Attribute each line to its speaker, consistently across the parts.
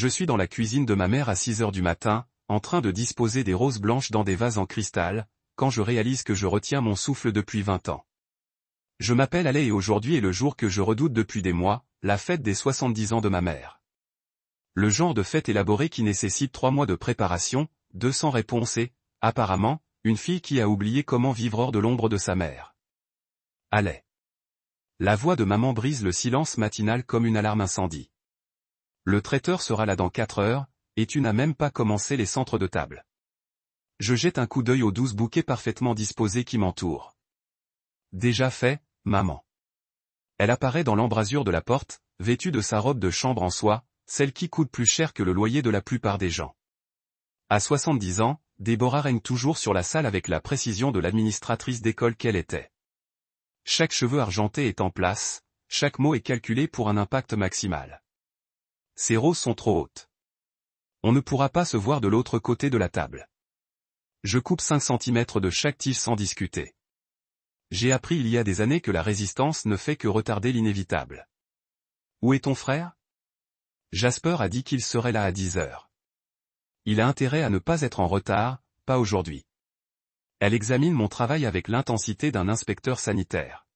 Speaker 1: je suis dans la cuisine de ma mère à 6 heures du matin, en train de disposer des roses blanches dans des vases en cristal, quand je réalise que je retiens mon souffle depuis 20 ans. Je m'appelle Alais et aujourd'hui est le jour que je redoute depuis des mois, la fête des 70 ans de ma mère. Le genre de fête élaborée qui nécessite 3 mois de préparation, 200 réponses et, apparemment, une fille qui a oublié comment vivre hors de l'ombre de sa mère. Alais. La voix de maman brise le silence matinal comme une alarme incendie. Le traiteur sera là dans 4 heures, et tu n'as même pas commencé les centres de table. Je jette un coup d'œil aux 12 bouquets parfaitement disposés qui m'entourent. Déjà fait, maman. Elle apparaît dans l'embrasure de la porte, vêtue de sa robe de chambre en soie, celle qui coûte plus cher que le loyer de la plupart des gens. À 70 ans, Déborah règne toujours sur la salle avec la précision de l'administratrice d'école qu'elle était. Chaque cheveu argenté est en place, chaque mot est calculé pour un impact maximal. Ces roses sont trop hautes. On ne pourra pas se voir de l'autre côté de la table. Je coupe 5 cm de chaque tige sans discuter. J'ai appris il y a des années que la résistance ne fait que retarder l'inévitable. Où est ton frère? Jasper a dit qu'il serait là à 10 heures. Il a intérêt à ne pas être en retard, pas aujourd'hui. Elle examine mon travail avec l'intensité d'un inspecteur sanitaire.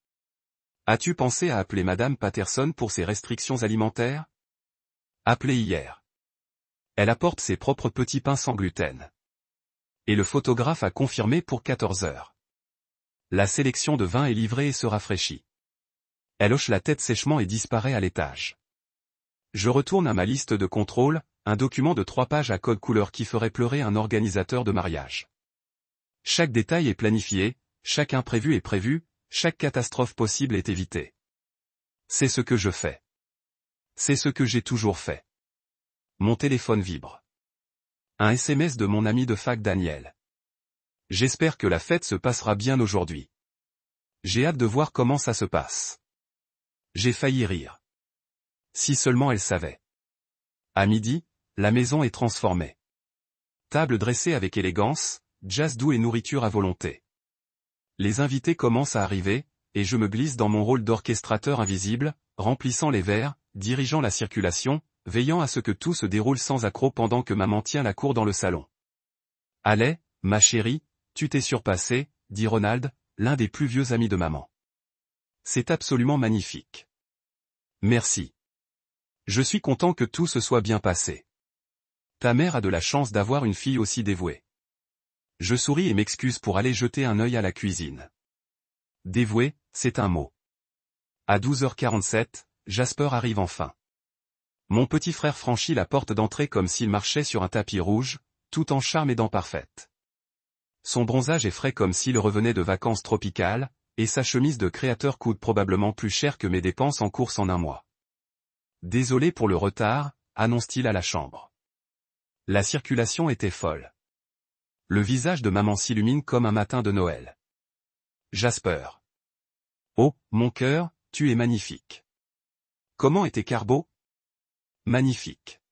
Speaker 1: As-tu pensé à appeler Madame Patterson pour ses restrictions alimentaires? Appelez hier. Elle apporte ses propres petits pains sans gluten. Et le photographe a confirmé pour 14 heures. La sélection de vin est livrée et se rafraîchit. Elle hoche la tête sèchement et disparaît à l'étage. Je retourne à ma liste de contrôle, un document de 3 pages à code couleur qui ferait pleurer un organisateur de mariage. Chaque détail est planifié, chaque imprévu est prévu, chaque catastrophe possible est évitée. C'est ce que je fais. C'est ce que j'ai toujours fait. Mon téléphone vibre. Un SMS de mon ami de fac Daniel. J'espère que la fête se passera bien aujourd'hui. J'ai hâte de voir comment ça se passe. J'ai failli rire. Si seulement elle savait. À midi, la maison est transformée. Table dressée avec élégance, jazz doux et nourriture à volonté. Les invités commencent à arriver, et je me glisse dans mon rôle d'orchestrateur invisible, remplissant les verres, dirigeant la circulation, veillant à ce que tout se déroule sans accroc pendant que maman tient la cour dans le salon. Alais, ma chérie, tu t'es surpassée, dit Ronald, l'un des plus vieux amis de maman. C'est absolument magnifique. Merci. Je suis content que tout se soit bien passé. Ta mère a de la chance d'avoir une fille aussi dévouée. Je souris et m'excuse pour aller jeter un œil à la cuisine. Dévouée, c'est un mot. À 12h47, Jasper arrive enfin. Mon petit frère franchit la porte d'entrée comme s'il marchait sur un tapis rouge, tout en charme et dents parfaites. Son bronzage est frais comme s'il revenait de vacances tropicales, et sa chemise de créateur coûte probablement plus cher que mes dépenses en course en un mois. Désolé pour le retard, annonce-t-il à la chambre. La circulation était folle. Le visage de maman s'illumine comme un matin de Noël. Jasper. Oh, mon cœur, tu es magnifique. Comment était Carbo? Magnifique.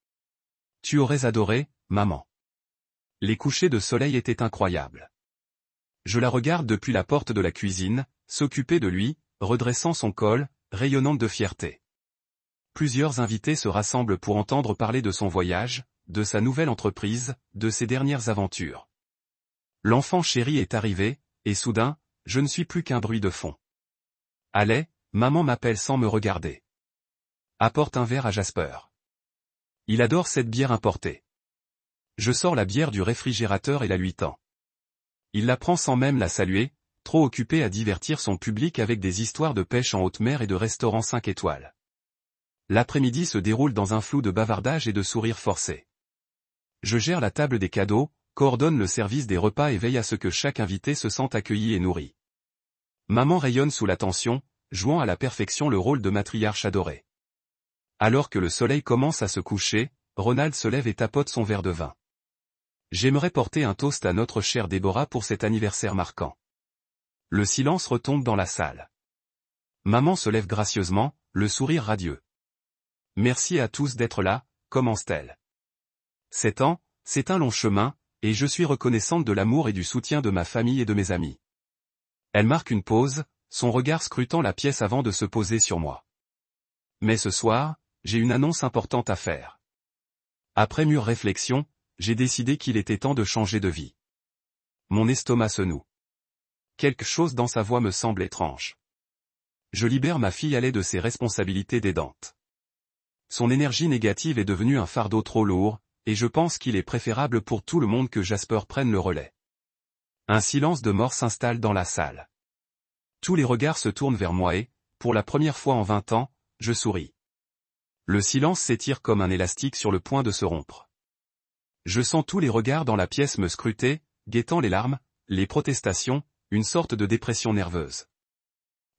Speaker 1: Tu aurais adoré, maman. Les couchers de soleil étaient incroyables. Je la regarde depuis la porte de la cuisine, s'occuper de lui, redressant son col, rayonnante de fierté. Plusieurs invités se rassemblent pour entendre parler de son voyage, de sa nouvelle entreprise, de ses dernières aventures. L'enfant chéri est arrivé, et soudain, je ne suis plus qu'un bruit de fond. Allez, maman m'appelle sans me regarder. Apporte un verre à Jasper. Il adore cette bière importée. Je sors la bière du réfrigérateur et la lui tends. Il la prend sans même la saluer, trop occupé à divertir son public avec des histoires de pêche en haute mer et de restaurants 5 étoiles. L'après-midi se déroule dans un flou de bavardage et de sourires forcés. Je gère la table des cadeaux, coordonne le service des repas et veille à ce que chaque invité se sente accueilli et nourri. Maman rayonne sous la tension, jouant à la perfection le rôle de matriarche adorée. Alors que le soleil commence à se coucher, Ronald se lève et tapote son verre de vin. J'aimerais porter un toast à notre chère Déborah pour cet anniversaire marquant. Le silence retombe dans la salle. Maman se lève gracieusement, le sourire radieux. Merci à tous d'être là, commence-t-elle. 7 ans, c'est un long chemin, et je suis reconnaissante de l'amour et du soutien de ma famille et de mes amis. Elle marque une pause, son regard scrutant la pièce avant de se poser sur moi. Mais ce soir, j'ai une annonce importante à faire. Après mûre réflexion, j'ai décidé qu'il était temps de changer de vie. Mon estomac se noue. Quelque chose dans sa voix me semble étrange. Je libère ma fille Alais de ses responsabilités d'aidantes. Son énergie négative est devenue un fardeau trop lourd, et je pense qu'il est préférable pour tout le monde que Jasper prenne le relais. Un silence de mort s'installe dans la salle. Tous les regards se tournent vers moi et, pour la première fois en 20 ans, je souris. Le silence s'étire comme un élastique sur le point de se rompre. Je sens tous les regards dans la pièce me scruter, guettant les larmes, les protestations, une sorte de dépression nerveuse.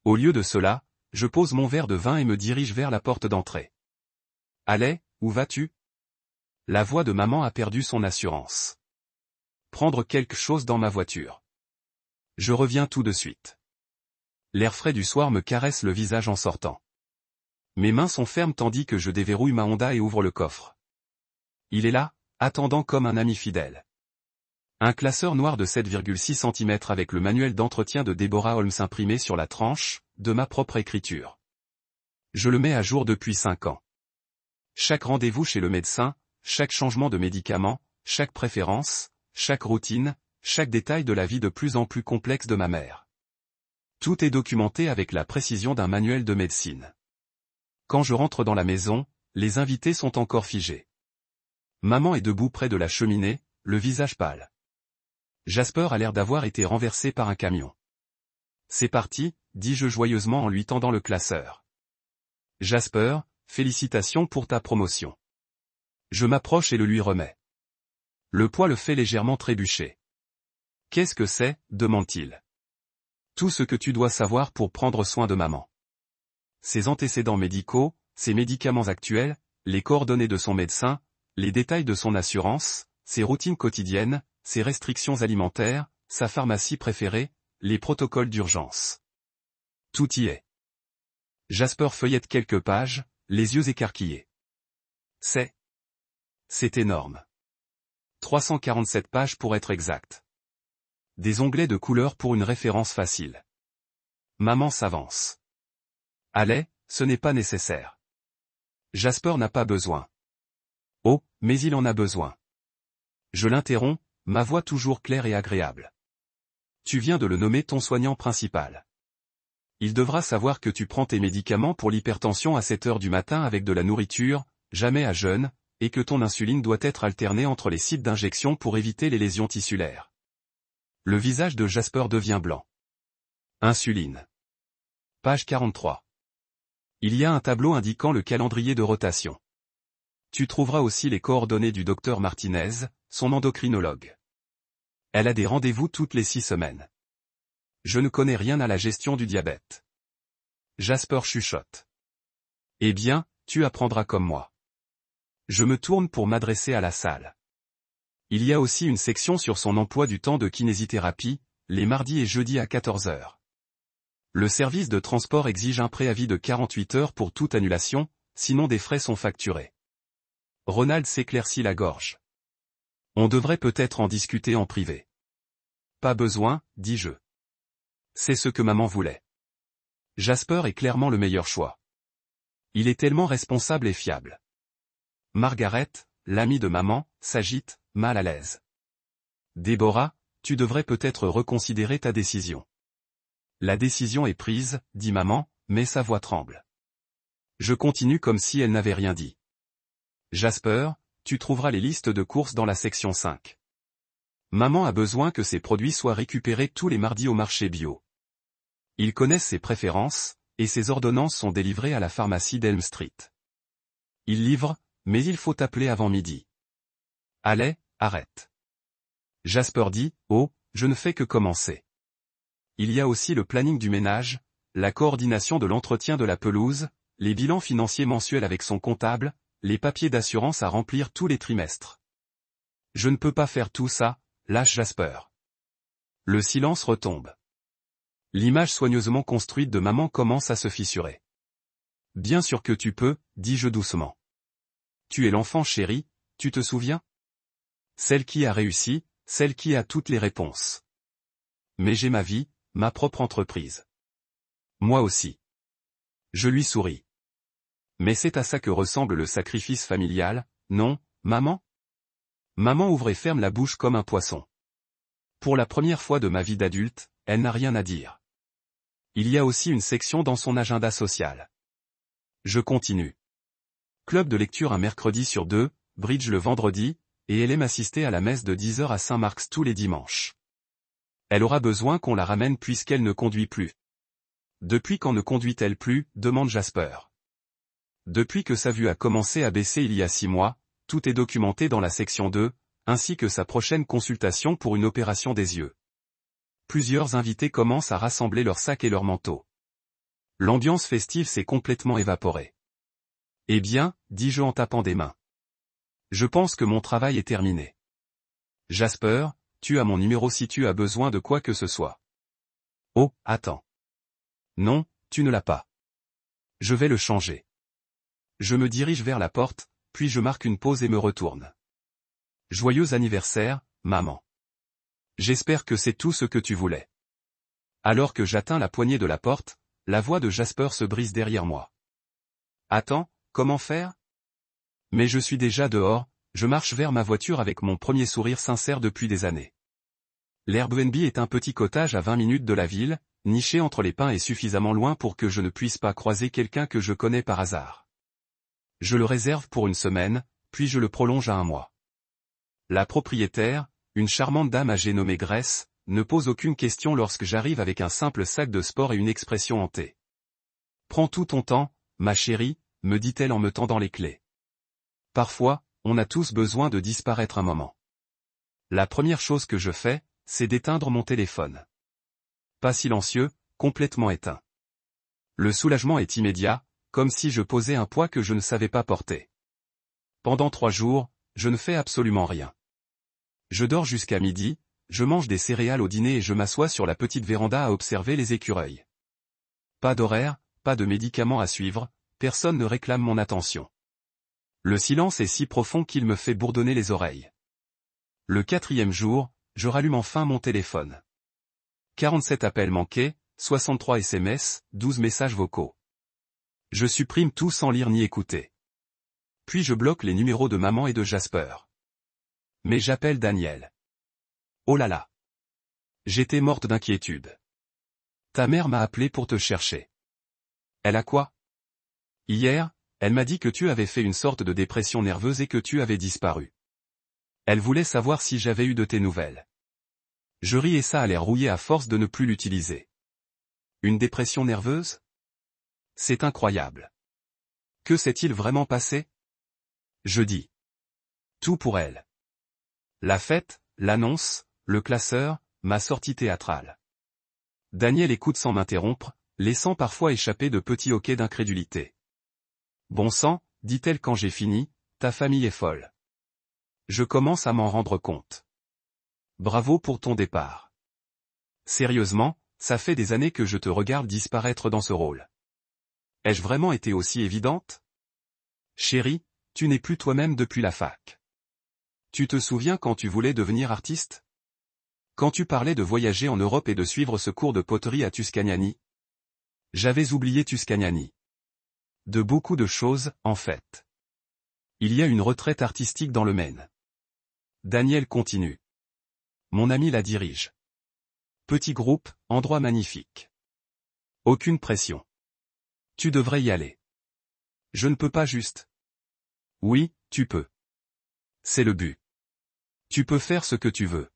Speaker 1: Au lieu de cela, je pose mon verre de vin et me dirige vers la porte d'entrée. « Alais, où vas-tu » La voix de maman a perdu son assurance. « Prendre quelque chose dans ma voiture. Je reviens tout de suite. » L'air frais du soir me caresse le visage en sortant. Mes mains sont fermes tandis que je déverrouille ma Honda et ouvre le coffre. Il est là, attendant comme un ami fidèle. Un classeur noir de 7,6 cm avec le manuel d'entretien de Deborah Holmes imprimé sur la tranche, de ma propre écriture. Je le mets à jour depuis 5 ans. Chaque rendez-vous chez le médecin, chaque changement de médicament, chaque préférence, chaque routine, chaque détail de la vie de plus en plus complexe de ma mère. Tout est documenté avec la précision d'un manuel de médecine. Quand je rentre dans la maison, les invités sont encore figés. Maman est debout près de la cheminée, le visage pâle. Jasper a l'air d'avoir été renversé par un camion. « C'est parti », dis-je joyeusement en lui tendant le classeur. « Jasper, félicitations pour ta promotion. » Je m'approche et le lui remets. Le poids le fait légèrement trébucher. « Qu'est-ce que c'est » demande-t-il. « Tout ce que tu dois savoir pour prendre soin de maman. Ses antécédents médicaux, ses médicaments actuels, les coordonnées de son médecin, les détails de son assurance, ses routines quotidiennes, ses restrictions alimentaires, sa pharmacie préférée, les protocoles d'urgence. Tout y est. » Jasper feuillette quelques pages, les yeux écarquillés. C'est énorme. 347 pages pour être exact. Des onglets de couleur pour une référence facile. Maman s'avance. « Alais, ce n'est pas nécessaire. Jasper n'a pas besoin. » « Oh, mais il en a besoin. » Je l'interromps, ma voix toujours claire et agréable. « Tu viens de le nommer ton soignant principal. Il devra savoir que tu prends tes médicaments pour l'hypertension à 7 heures du matin avec de la nourriture, jamais à jeûne, et que ton insuline doit être alternée entre les sites d'injection pour éviter les lésions tissulaires. » Le visage de Jasper devient blanc. Insuline. Page 43. Il y a un tableau indiquant le calendrier de rotation. Tu trouveras aussi les coordonnées du docteur Martinez, son endocrinologue. Elle a des rendez-vous toutes les 6 semaines. Je ne connais rien à la gestion du diabète. Jasper chuchote. Eh bien, tu apprendras comme moi. Je me tourne pour m'adresser à la salle. Il y a aussi une section sur son emploi du temps de kinésithérapie, les mardis et jeudis à 14 heures. Le service de transport exige un préavis de 48 heures pour toute annulation, sinon des frais sont facturés. Ronald s'éclaircit la gorge. On devrait peut-être en discuter en privé. Pas besoin, dis-je. C'est ce que maman voulait. Jasper est clairement le meilleur choix. Il est tellement responsable et fiable. Margaret, l'amie de maman, s'agite, mal à l'aise. Deborah, tu devrais peut-être reconsidérer ta décision. La décision est prise, dit maman, mais sa voix tremble. Je continue comme si elle n'avait rien dit. Jasper, tu trouveras les listes de courses dans la section 5. Maman a besoin que ses produits soient récupérés tous les mardis au marché bio. Ils connaissent ses préférences, et ses ordonnances sont délivrées à la pharmacie d'Elm Street. Ils livrent, mais il faut appeler avant midi. Allez, arrête. Jasper dit, oh, je ne fais que commencer. Il y a aussi le planning du ménage, la coordination de l'entretien de la pelouse, les bilans financiers mensuels avec son comptable, les papiers d'assurance à remplir tous les trimestres. Je ne peux pas faire tout ça, lâche Jasper. Le silence retombe. L'image soigneusement construite de maman commence à se fissurer. Bien sûr que tu peux, dis-je doucement. Tu es l'enfant chéri, tu te souviens? Celle qui a réussi, celle qui a toutes les réponses. Mais j'ai ma vie, ma propre entreprise. Moi aussi. Je lui souris. Mais c'est à ça que ressemble le sacrifice familial, non, Maman? Maman ouvre et ferme la bouche comme un poisson. Pour la première fois de ma vie d'adulte, elle n'a rien à dire. Il y a aussi une section dans son agenda social. Je continue. Club de lecture un mercredi sur 2, bridge le vendredi, et elle aime assister à la messe de 10h à Saint-Marc's tous les dimanches. Elle aura besoin qu'on la ramène puisqu'elle ne conduit plus. Depuis quand ne conduit-elle plus, demande Jasper. Depuis que sa vue a commencé à baisser il y a 6 mois, tout est documenté dans la section 2, ainsi que sa prochaine consultation pour une opération des yeux. Plusieurs invités commencent à rassembler leurs sacs et leurs manteaux. L'ambiance festive s'est complètement évaporée. Eh bien, dis-je en tapant des mains. Je pense que mon travail est terminé. Jasper, tu as mon numéro si tu as besoin de quoi que ce soit. Oh, attends. Non, tu ne l'as pas. Je vais le changer. Je me dirige vers la porte, puis je marque une pause et me retourne. Joyeux anniversaire, maman. J'espère que c'est tout ce que tu voulais. Alors que j'atteins la poignée de la porte, la voix de Jasper se brise derrière moi. Attends, comment faire? Mais je suis déjà dehors, je marche vers ma voiture avec mon premier sourire sincère depuis des années. L'Airbnb est un petit cottage à 20 minutes de la ville, niché entre les pins et suffisamment loin pour que je ne puisse pas croiser quelqu'un que je connais par hasard. Je le réserve pour une semaine, puis je le prolonge à 1 mois. La propriétaire, une charmante dame âgée nommée Grace, ne pose aucune question lorsque j'arrive avec un simple sac de sport et une expression hantée. Prends tout ton temps, ma chérie, me dit-elle en me tendant les clés. Parfois, on a tous besoin de disparaître un moment. La première chose que je fais, c'est d'éteindre mon téléphone. Pas silencieux, complètement éteint. Le soulagement est immédiat, comme si je posais un poids que je ne savais pas porter. Pendant 3 jours, je ne fais absolument rien. Je dors jusqu'à midi, je mange des céréales au dîner et je m'assois sur la petite véranda à observer les écureuils. Pas d'horaire, pas de médicaments à suivre, personne ne réclame mon attention. Le silence est si profond qu'il me fait bourdonner les oreilles. Le 4e jour, je rallume enfin mon téléphone. 47 appels manqués, 63 SMS, 12 messages vocaux. Je supprime tout sans lire ni écouter. Puis je bloque les numéros de maman et de Jasper. Mais j'appelle Daniel. Oh là là. J'étais morte d'inquiétude. Ta mère m'a appelé pour te chercher. Elle a quoi? Hier, elle m'a dit que tu avais fait une sorte de dépression nerveuse et que tu avais disparu. Elle voulait savoir si j'avais eu de tes nouvelles. Je ris et ça a l'air rouillé à force de ne plus l'utiliser. Une dépression nerveuse? C'est incroyable. Que s'est-il vraiment passé? Je dis. Tout pour elle. La fête, l'annonce, le classeur, ma sortie théâtrale. Daniel écoute sans m'interrompre, laissant parfois échapper de petits hoquets d'incrédulité. Bon sang, dit-elle quand j'ai fini, ta famille est folle. Je commence à m'en rendre compte. Bravo pour ton départ. Sérieusement, ça fait des années que je te regarde disparaître dans ce rôle. Ai-je vraiment été aussi évidente? Chérie, tu n'es plus toi-même depuis la fac. Tu te souviens quand tu voulais devenir artiste? Quand tu parlais de voyager en Europe et de suivre ce cours de poterie à Tuscany? J'avais oublié Tuscany. De beaucoup de choses, en fait. Il y a une retraite artistique dans le Maine. Daniel continue. Mon ami la dirige. Petit groupe, endroit magnifique. Aucune pression. Tu devrais y aller. Je ne peux pas juste. Oui, tu peux. C'est le but. Tu peux faire ce que tu veux.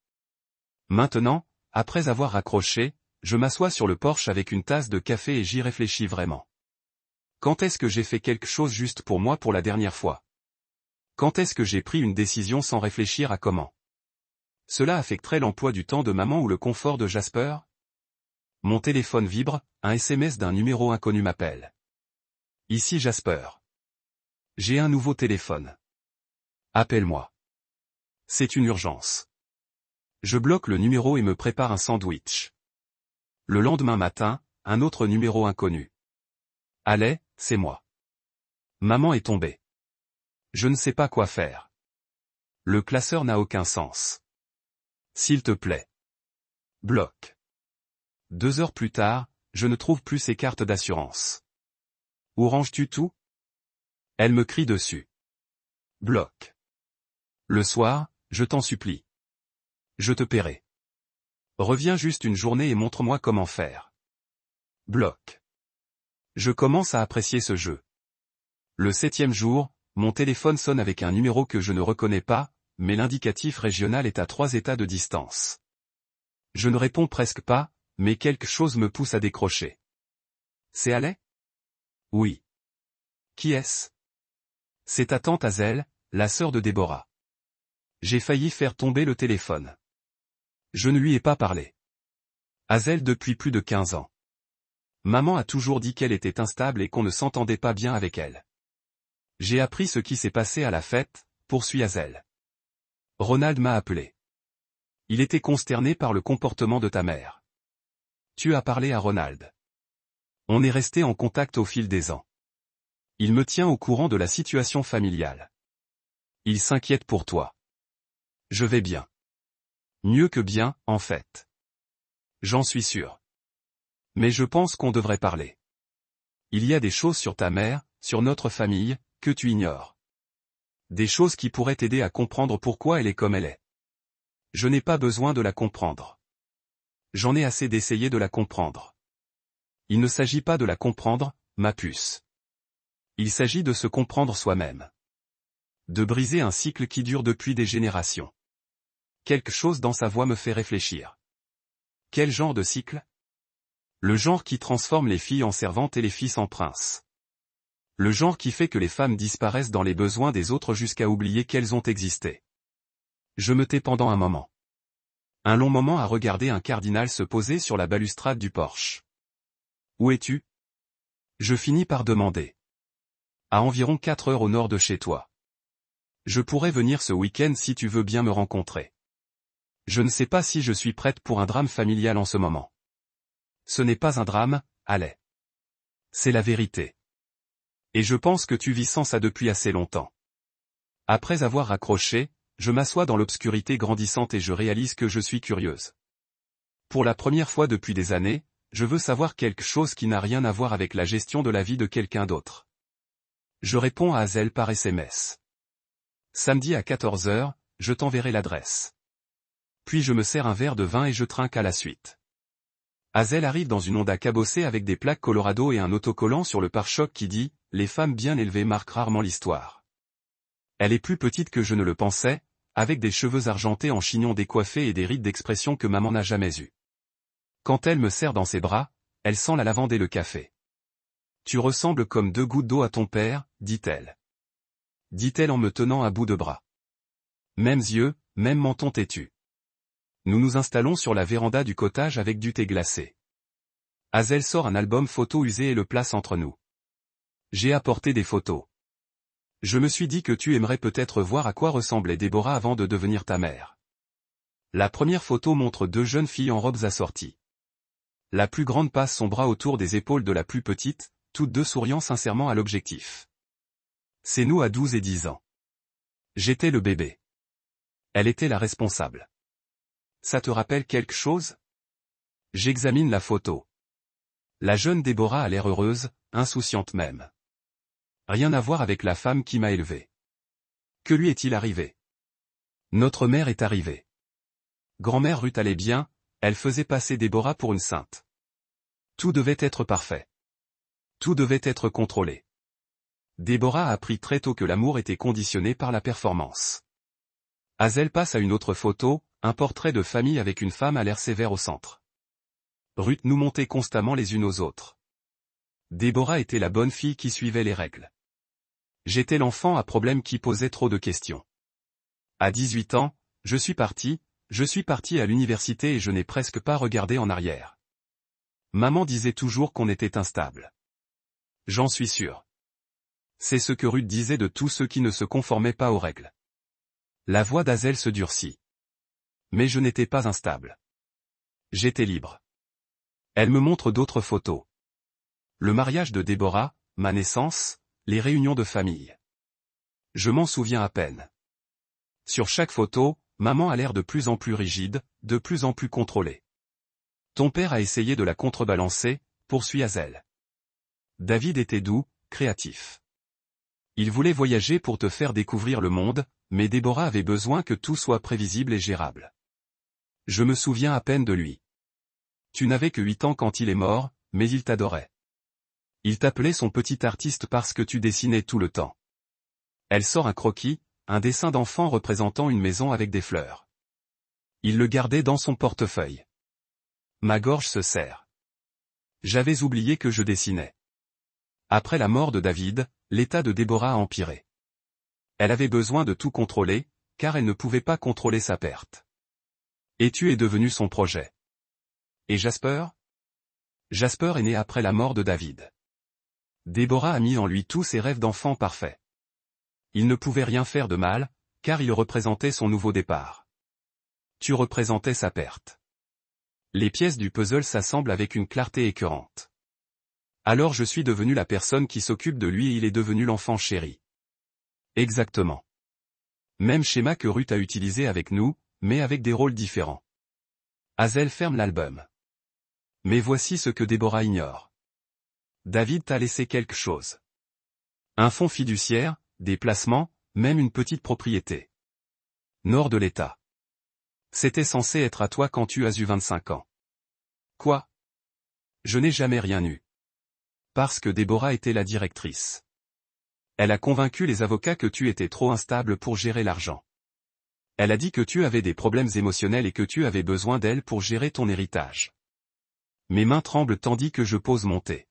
Speaker 1: Maintenant, après avoir raccroché, je m'assois sur le porche avec une tasse de café et j'y réfléchis vraiment. Quand est-ce que j'ai fait quelque chose juste pour moi pour la dernière fois? Quand est-ce que j'ai pris une décision sans réfléchir à comment? Cela affecterait l'emploi du temps de maman ou le confort de Jasper? Mon téléphone vibre, un SMS d'un numéro inconnu m'appelle. Ici Jasper. J'ai un nouveau téléphone. Appelle-moi. C'est une urgence. Je bloque le numéro et me prépare un sandwich. Le lendemain matin, un autre numéro inconnu. Allez, c'est moi. Maman est tombée. Je ne sais pas quoi faire. Le classeur n'a aucun sens. S'il te plaît. Bloque. 2 heures plus tard, je ne trouve plus ses cartes d'assurance. Où ranges-tu tout? Elle me crie dessus. Bloque. Le soir, je t'en supplie. Je te paierai. Reviens juste une journée et montre-moi comment faire. Bloc. Je commence à apprécier ce jeu. Le 7e jour, mon téléphone sonne avec un numéro que je ne reconnais pas, mais l'indicatif régional est à 3 états de distance. Je ne réponds presque pas, mais quelque chose me pousse à décrocher. C'est Alais? Oui. Qui est-ce? C'est ta tante Hazel, la sœur de Déborah. J'ai failli faire tomber le téléphone. Je ne lui ai pas parlé. Hazel depuis plus de 15 ans. Maman a toujours dit qu'elle était instable et qu'on ne s'entendait pas bien avec elle. J'ai appris ce qui s'est passé à la fête, poursuit Hazel. Ronald m'a appelé. Il était consterné par le comportement de ta mère. Tu as parlé à Ronald. On est resté en contact au fil des ans. Il me tient au courant de la situation familiale. Il s'inquiète pour toi. Je vais bien. Mieux que bien, en fait. J'en suis sûr. Mais je pense qu'on devrait parler. Il y a des choses sur ta mère, sur notre famille, que tu ignores. Des choses qui pourraient t'aider à comprendre pourquoi elle est comme elle est. Je n'ai pas besoin de la comprendre. J'en ai assez d'essayer de la comprendre. Il ne s'agit pas de la comprendre, ma puce. Il s'agit de se comprendre soi-même. De briser un cycle qui dure depuis des générations. Quelque chose dans sa voix me fait réfléchir. Quel genre de cycle? Le genre qui transforme les filles en servantes et les fils en princes. Le genre qui fait que les femmes disparaissent dans les besoins des autres jusqu'à oublier qu'elles ont existé. Je me tais pendant un moment. Un long moment à regarder un cardinal se poser sur la balustrade du porche. Où es-tu? Je finis par demander. À environ 4 heures au nord de chez toi. Je pourrais venir ce week-end si tu veux bien me rencontrer. Je ne sais pas si je suis prête pour un drame familial en ce moment. Ce n'est pas un drame, Alais. C'est la vérité. Et je pense que tu vis sans ça depuis assez longtemps. Après avoir raccroché, je m'assois dans l'obscurité grandissante et je réalise que je suis curieuse. Pour la première fois depuis des années, je veux savoir quelque chose qui n'a rien à voir avec la gestion de la vie de quelqu'un d'autre. Je réponds à Hazel par SMS. Samedi à 14 heures, je t'enverrai l'adresse. Puis je me sers un verre de vin et je trinque à la suite. Hazel arrive dans une Honda cabossée avec des plaques Colorado et un autocollant sur le pare-choc qui dit « Les femmes bien élevées marquent rarement l'histoire ». Elle est plus petite que je ne le pensais, avec des cheveux argentés en chignon décoiffé et des rides d'expression que maman n'a jamais eues. Quand elle me serre dans ses bras, elle sent la lavande et le café. « Tu ressembles comme 2 gouttes d'eau à ton père, dit-elle. Dit-elle en me tenant à bout de bras. Mêmes yeux, même menton têtu. Nous nous installons sur la véranda du cottage avec du thé glacé. Hazel sort un album photo usé et le place entre nous. J'ai apporté des photos. Je me suis dit que tu aimerais peut-être voir à quoi ressemblait Déborah avant de devenir ta mère. La première photo montre 2 jeunes filles en robes assorties. La plus grande passe son bras autour des épaules de la plus petite, toutes 2 souriant sincèrement à l'objectif. C'est nous à 12 et 10 ans. J'étais le bébé. Elle était la responsable. Ça te rappelle quelque chose? J'examine la photo. La jeune Déborah a l'air heureuse, insouciante même. Rien à voir avec la femme qui m'a élevé. Que lui est-il arrivé? Notre mère est arrivée. Grand-mère Ruth allait bien, elle faisait passer Déborah pour une sainte. Tout devait être parfait. Tout devait être contrôlé. Déborah a appris très tôt que l'amour était conditionné par la performance. Hazel passe à une autre photo, un portrait de famille avec une femme à l'air sévère au centre. Ruth nous montait constamment les unes aux autres. Déborah était la bonne fille qui suivait les règles. J'étais l'enfant à problème qui posait trop de questions. À 18 ans, je suis parti à l'université et je n'ai presque pas regardé en arrière. Maman disait toujours qu'on était instable. J'en suis sûr. C'est ce que Ruth disait de tous ceux qui ne se conformaient pas aux règles. La voix d'Hazel se durcit. Mais je n'étais pas instable. J'étais libre. Elle me montre d'autres photos. Le mariage de Déborah, ma naissance, les réunions de famille. Je m'en souviens à peine. Sur chaque photo, maman a l'air de plus en plus rigide, de plus en plus contrôlée. Ton père a essayé de la contrebalancer, poursuit Hazel. David était doux, créatif. Il voulait voyager pour te faire découvrir le monde, mais Déborah avait besoin que tout soit prévisible et gérable. Je me souviens à peine de lui. Tu n'avais que 8 ans quand il est mort, mais il t'adorait. Il t'appelait son petit artiste parce que tu dessinais tout le temps. Elle sort un croquis, un dessin d'enfant représentant une maison avec des fleurs. Il le gardait dans son portefeuille. Ma gorge se serre. J'avais oublié que je dessinais. Après la mort de David, l'état de Déborah a empiré. Elle avait besoin de tout contrôler, car elle ne pouvait pas contrôler sa perte. Et tu es devenu son projet. Et Jasper? Jasper est né après la mort de David. Déborah a mis en lui tous ses rêves d'enfant parfaits. Il ne pouvait rien faire de mal, car il représentait son nouveau départ. Tu représentais sa perte. Les pièces du puzzle s'assemblent avec une clarté écœurante. Alors je suis devenu la personne qui s'occupe de lui et il est devenu l'enfant chéri. Exactement. Même schéma que Ruth a utilisé avec nous, mais avec des rôles différents. Hazel ferme l'album. Mais voici ce que Déborah ignore. David t'a laissé quelque chose. Un fonds fiduciaire, des placements, même une petite propriété. Nord de l'État. C'était censé être à toi quand tu as eu 25 ans. Quoi? Je n'ai jamais rien eu. Parce que Déborah était la directrice. Elle a convaincu les avocats que tu étais trop instable pour gérer l'argent. Elle a dit que tu avais des problèmes émotionnels et que tu avais besoin d'elle pour gérer ton héritage. Mes mains tremblent tandis que je pose mon thé.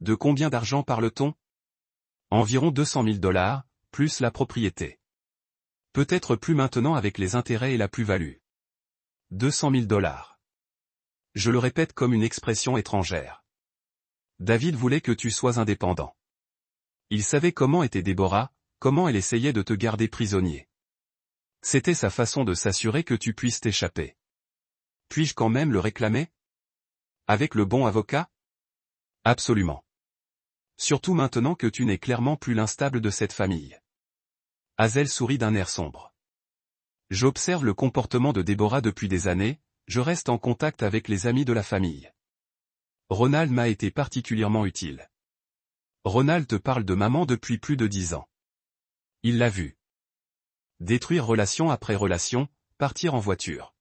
Speaker 1: De combien d'argent parle-t-on? Environ 200 000 $, plus la propriété. Peut-être plus maintenant avec les intérêts et la plus-value. 200 000 $. Je le répète comme une expression étrangère. David voulait que tu sois indépendant. Il savait comment était Déborah, comment elle essayait de te garder prisonnier. C'était sa façon de s'assurer que tu puisses t'échapper. Puis-je quand même le réclamer? Avec le bon avocat? Absolument. Surtout maintenant que tu n'es clairement plus l'instable de cette famille. Hazel sourit d'un air sombre. J'observe le comportement de Déborah depuis des années, je reste en contact avec les amis de la famille. Ronald m'a été particulièrement utile. Ronald te parle de maman depuis plus de 10 ans. Il l'a vu. Détruire relation après relation, partir en voiture.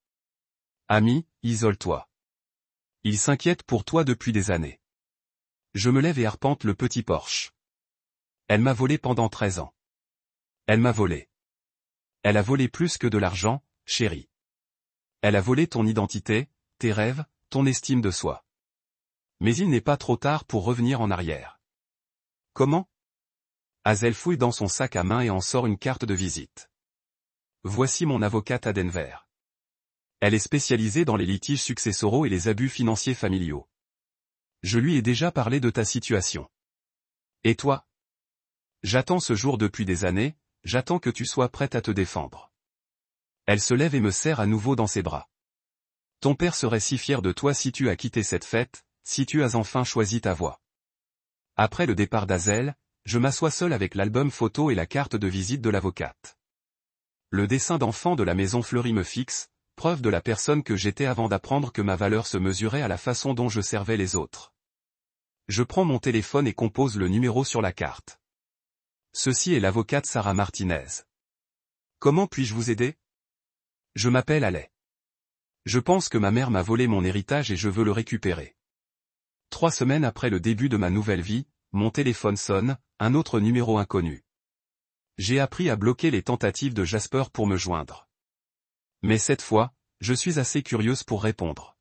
Speaker 1: Ami, isole-toi. Il s'inquiète pour toi depuis des années. Je me lève et arpente le petit Porsche. Elle m'a volé pendant 13 ans. Elle m'a volé. Elle a volé plus que de l'argent, chérie. Elle a volé ton identité, tes rêves, ton estime de soi. Mais il n'est pas trop tard pour revenir en arrière. Comment? Hazel fouille dans son sac à main et en sort une carte de visite. Voici mon avocate à Denver. Elle est spécialisée dans les litiges successoraux et les abus financiers familiaux. Je lui ai déjà parlé de ta situation. Et toi? J'attends ce jour depuis des années, j'attends que tu sois prête à te défendre. Elle se lève et me serre à nouveau dans ses bras. Ton père serait si fier de toi si tu as quitté cette fête, si tu as enfin choisi ta voie. Après le départ d'Hazel, je m'assois seul avec l'album photo et la carte de visite de l'avocate. Le dessin d'enfant de la maison fleurie me fixe, preuve de la personne que j'étais avant d'apprendre que ma valeur se mesurait à la façon dont je servais les autres. Je prends mon téléphone et compose le numéro sur la carte. Ceci est l'avocate Sarah Martinez. Comment puis-je vous aider? Je m'appelle Alay. Je pense que ma mère m'a volé mon héritage et je veux le récupérer. 3 semaines après le début de ma nouvelle vie, mon téléphone sonne, un autre numéro inconnu. J'ai appris à bloquer les tentatives de Jasper pour me joindre. Mais cette fois, je suis assez curieuse pour répondre.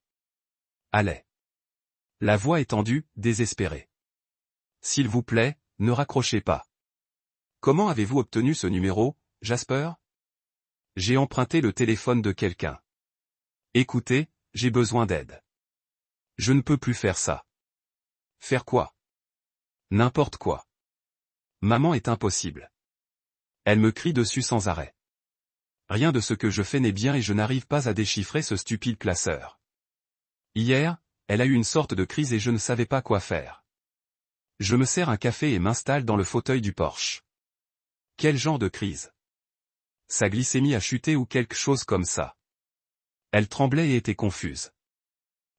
Speaker 1: Alay. La voix est tendue, désespérée. S'il vous plaît, ne raccrochez pas. Comment avez-vous obtenu ce numéro, Jasper? J'ai emprunté le téléphone de quelqu'un. Écoutez, j'ai besoin d'aide. Je ne peux plus faire ça. Faire quoi? N'importe quoi. Maman est impossible. Elle me crie dessus sans arrêt. Rien de ce que je fais n'est bien et je n'arrive pas à déchiffrer ce stupide classeur. Hier, elle a eu une sorte de crise et je ne savais pas quoi faire. Je me sers un café et m'installe dans le fauteuil du Porsche. Quel genre de crise? Sa glycémie a chuté ou quelque chose comme ça. Elle tremblait et était confuse.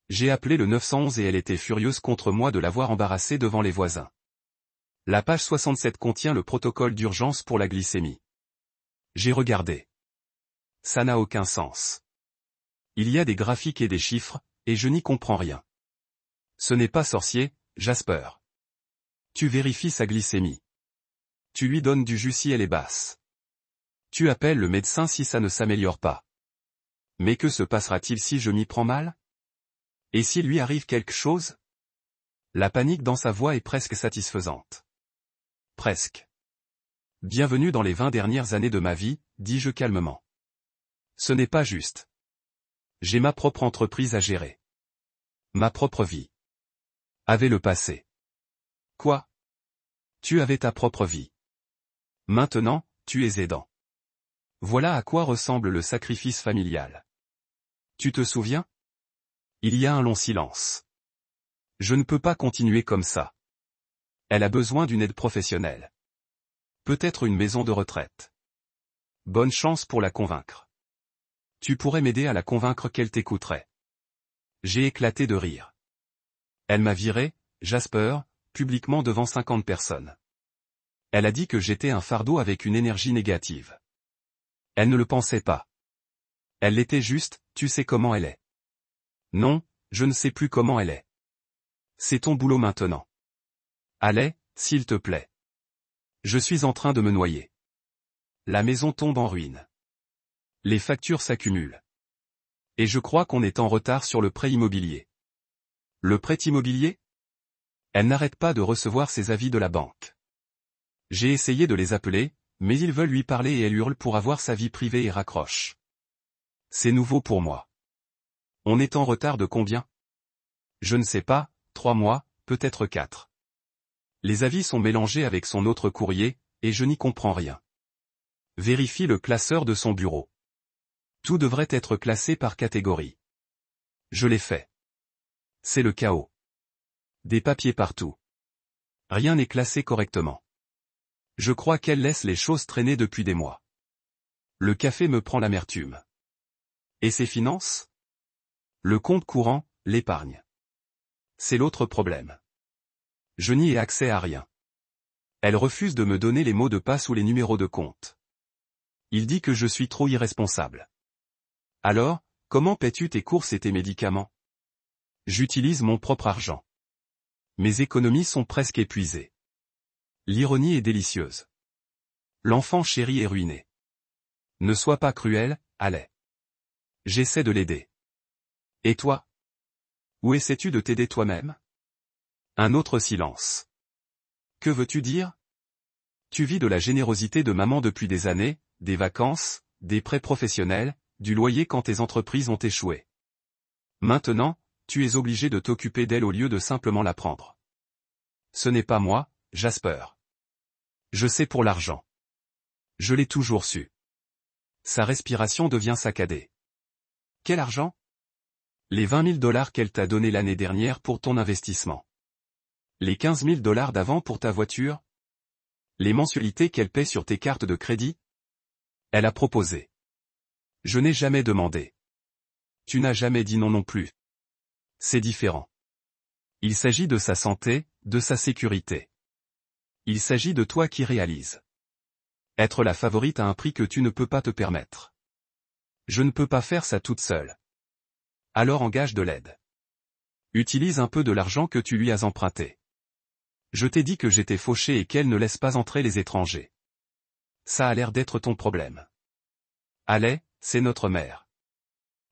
Speaker 1: J'ai appelé le 911 et elle était furieuse contre moi de l'avoir embarrassée devant les voisins. La page 67 contient le protocole d'urgence pour la glycémie. J'ai regardé. Ça n'a aucun sens. Il y a des graphiques et des chiffres, et je n'y comprends rien. Ce n'est pas sorcier, Jasper. Tu vérifies sa glycémie. Tu lui donnes du jus si elle est basse. Tu appelles le médecin si ça ne s'améliore pas. Mais que se passera-t-il si je m'y prends mal? Et s'il lui arrive quelque chose? La panique dans sa voix est presque satisfaisante. Presque. Bienvenue dans les 20 dernières années de ma vie, dis-je calmement. Ce n'est pas juste. J'ai ma propre entreprise à gérer. Ma propre vie. Avait le passé. Quoi? Tu avais ta propre vie. Maintenant, tu es aidant. Voilà à quoi ressemble le sacrifice familial. Tu te souviens? Il y a un long silence. Je ne peux pas continuer comme ça. Elle a besoin d'une aide professionnelle. Peut-être une maison de retraite. Bonne chance pour la convaincre. Tu pourrais m'aider à la convaincre qu'elle t'écouterait. J'ai éclaté de rire. Elle m'a viré, Jasper, publiquement devant 50 personnes. Elle a dit que j'étais un fardeau avec une énergie négative. Elle ne le pensait pas. Elle l'était juste, tu sais comment elle est. Non, je ne sais plus comment elle est. C'est ton boulot maintenant. Allez, s'il te plaît. Je suis en train de me noyer. La maison tombe en ruine. Les factures s'accumulent. Et je crois qu'on est en retard sur le prêt immobilier. Le prêt immobilier? Elle n'arrête pas de recevoir ses avis de la banque. J'ai essayé de les appeler, mais ils veulent lui parler et elle hurle pour avoir sa vie privée et raccroche. C'est nouveau pour moi. On est en retard de combien? Je ne sais pas, 3 mois, peut-être 4. Les avis sont mélangés avec son autre courrier, et je n'y comprends rien. Vérifie le classeur de son bureau. Tout devrait être classé par catégorie. Je l'ai fait. C'est le chaos. Des papiers partout. Rien n'est classé correctement. Je crois qu'elle laisse les choses traîner depuis des mois. Le café me prend l'amertume. Et ses finances? Le compte courant, l'épargne. C'est l'autre problème. Je n'y ai accès à rien. Elle refuse de me donner les mots de passe ou les numéros de compte. Il dit que je suis trop irresponsable. Alors, comment paies-tu tes courses et tes médicaments? J'utilise mon propre argent. Mes économies sont presque épuisées. L'ironie est délicieuse. L'enfant chéri est ruiné. Ne sois pas cruel, allez. J'essaie de l'aider. Et toi? Où essaies-tu de t'aider toi-même? Un autre silence. Que veux-tu dire? Tu vis de la générosité de maman depuis des années, des vacances, des prêts professionnels, du loyer quand tes entreprises ont échoué. Maintenant, tu es obligé de t'occuper d'elle au lieu de simplement la prendre. Ce n'est pas moi, Jasper. Je sais pour l'argent. Je l'ai toujours su. Sa respiration devient saccadée. Quel argent? Les 20 000 $ qu'elle t'a donné l'année dernière pour ton investissement. Les 15 000 $ d'avant pour ta voiture? Les mensualités qu'elle paie sur tes cartes de crédit? Elle a proposé. Je n'ai jamais demandé. Tu n'as jamais dit non non plus. C'est différent. Il s'agit de sa santé, de sa sécurité. Il s'agit de toi qui réalise. Être la favorite à un prix que tu ne peux pas te permettre. Je ne peux pas faire ça toute seule. Alors engage de l'aide. Utilise un peu de l'argent que tu lui as emprunté. Je t'ai dit que j'étais fauché et qu'elle ne laisse pas entrer les étrangers. Ça a l'air d'être ton problème. Allez, c'est notre mère.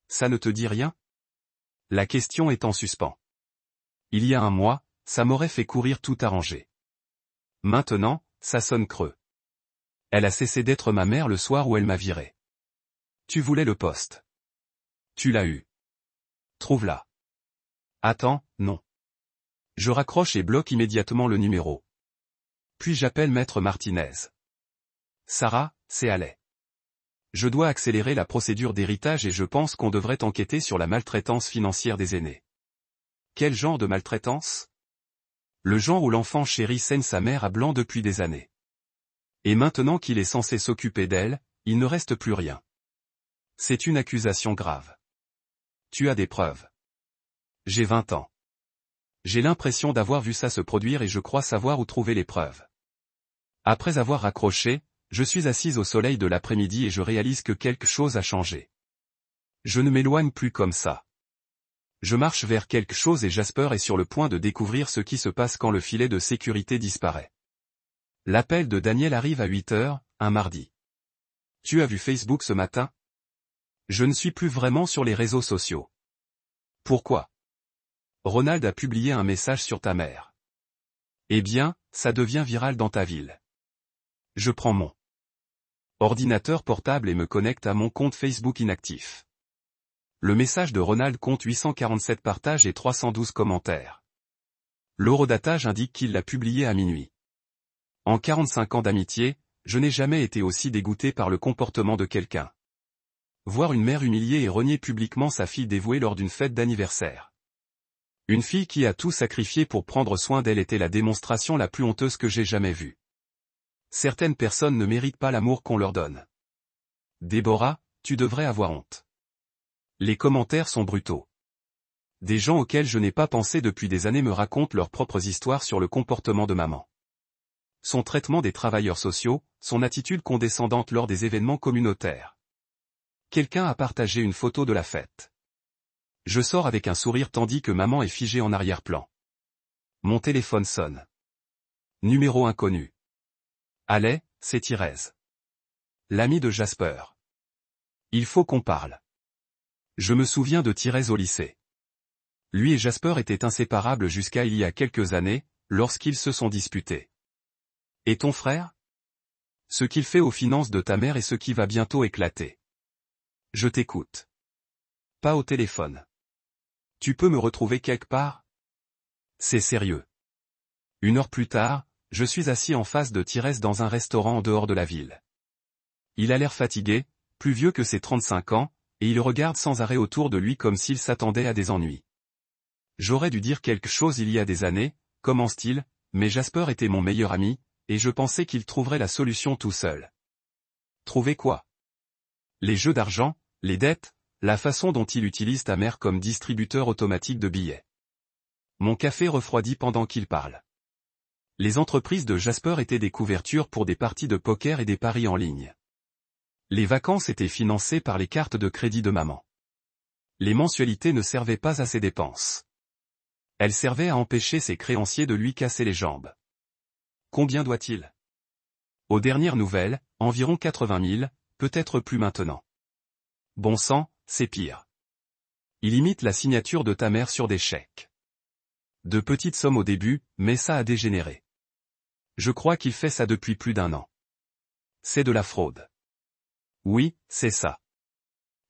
Speaker 1: Ça ne te dit rien? La question est en suspens. Il y a un mois, ça m'aurait fait courir tout arranger. Maintenant, ça sonne creux. Elle a cessé d'être ma mère le soir où elle m'a viré. Tu voulais le poste. Tu l'as eu. Trouve-la. Attends, non. Je raccroche et bloque immédiatement le numéro. Puis j'appelle Maître Martinez. Sarah, c'est Allais. Je dois accélérer la procédure d'héritage et je pense qu'on devrait enquêter sur la maltraitance financière des aînés. Quel genre de maltraitance? Le genre où l'enfant chéri saigne sa mère à blanc depuis des années. Et maintenant qu'il est censé s'occuper d'elle, il ne reste plus rien. C'est une accusation grave. Tu as des preuves. J'ai 20 ans. J'ai l'impression d'avoir vu ça se produire et je crois savoir où trouver les preuves. Après avoir raccroché, Je suis assise au soleil de l'après-midi et je réalise que quelque chose a changé. Je ne m'éloigne plus comme ça. Je marche vers quelque chose et Jasper est sur le point de découvrir ce qui se passe quand le filet de sécurité disparaît. L'appel de Daniel arrive à 8 heures, un mardi. Tu as vu Facebook ce matin? Je ne suis plus vraiment sur les réseaux sociaux. Pourquoi? Ronald a publié un message sur ta mère. Eh bien, ça devient viral dans ta ville. Je prends mon ordinateur portable et me connecte à mon compte Facebook inactif. Le message de Ronald compte 847 partages et 312 commentaires. L'horodatage indique qu'il l'a publié à minuit. En 45 ans d'amitié, je n'ai jamais été aussi dégoûté par le comportement de quelqu'un. Voir une mère humilier et renier publiquement sa fille dévouée lors d'une fête d'anniversaire. Une fille qui a tout sacrifié pour prendre soin d'elle était la démonstration la plus honteuse que j'ai jamais vue. Certaines personnes ne méritent pas l'amour qu'on leur donne. Déborah, tu devrais avoir honte. Les commentaires sont brutaux. Des gens auxquels je n'ai pas pensé depuis des années me racontent leurs propres histoires sur le comportement de maman. Son traitement des travailleurs sociaux, son attitude condescendante lors des événements communautaires. Quelqu'un a partagé une photo de la fête. Je sors avec un sourire tandis que maman est figée en arrière-plan. Mon téléphone sonne. Numéro inconnu. Allez, c'est Thérèse. L'ami de Jasper. Il faut qu'on parle. Je me souviens de Thérèse au lycée. Lui et Jasper étaient inséparables jusqu'à il y a quelques années, lorsqu'ils se sont disputés. Et ton frère? Ce qu'il fait aux finances de ta mère est ce qui va bientôt éclater. Je t'écoute. Pas au téléphone. Tu peux me retrouver quelque part? C'est sérieux. 1 heure plus tard, je suis assis en face de Thérèse dans un restaurant en dehors de la ville. Il a l'air fatigué, plus vieux que ses 35 ans, et il regarde sans arrêt autour de lui comme s'il s'attendait à des ennuis. J'aurais dû dire quelque chose il y a des années, commence-t-il, mais Jasper était mon meilleur ami, et je pensais qu'il trouverait la solution tout seul. Trouver quoi? Les jeux d'argent, les dettes, la façon dont il utilise ta mère comme distributeur automatique de billets. Mon café refroidit pendant qu'il parle. Les entreprises de Jasper étaient des couvertures pour des parties de poker et des paris en ligne. Les vacances étaient financées par les cartes de crédit de maman. Les mensualités ne servaient pas à ses dépenses. Elles servaient à empêcher ses créanciers de lui casser les jambes. Combien doit-il? Aux dernières nouvelles, environ 80 000, peut-être plus maintenant. Bon sang, c'est pire. Il imite la signature de ta mère sur des chèques. De petites sommes au début, mais ça a dégénéré. Je crois qu'il fait ça depuis plus d'1 an. C'est de la fraude. Oui, c'est ça.